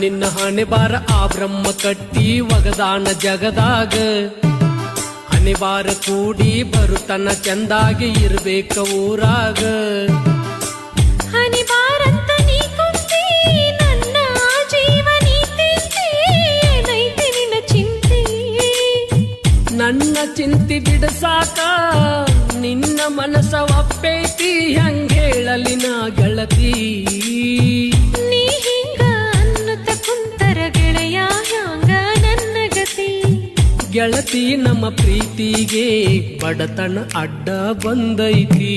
ನಿನ್ನ ಹಣೆ ಬಾರ ಆ ಬ್ರಹ್ಮ ಕಟ್ಟಿ ಒಗದಾನ ಜಗದಾಗ ಹಣೆ ಬಾರ ಕೂಡಿ ಬರುತನ ಚಂದಾಗಿ ಇರ್ಬೇಕ ಊರಾಗ ಹಣೆ ಬಾರಂತ ನೀ ಕುಂತಿ ನನ್ನ ಜೀವನಿ ತಿಂತಿ ಏನೈತಿ ನಿನ್ನ ಚಿಂತೆ ನನ್ನ ಚಿಂತಿ ಬಿಡಸಾಕ ನಿನ್ನ ಮನಸ ಒಪ್ಪೈತಿ ಹಂಗೇಳಲಿ ನಾ ಗೆಳತಿ ನೀ ಹಿಂಗ ಅನ್ನುತ್ತ ಕುಂತರ ಗೆಳೆಯ ಹ್ಯಾಂಗ ನನ್ನ ಗತಿ ಗೆಳತಿ ನಮ್ಮ ಪ್ರೀತಿಗೆ ಬಡತನ ಅಡ್ಡ ಬಂದೈತಿ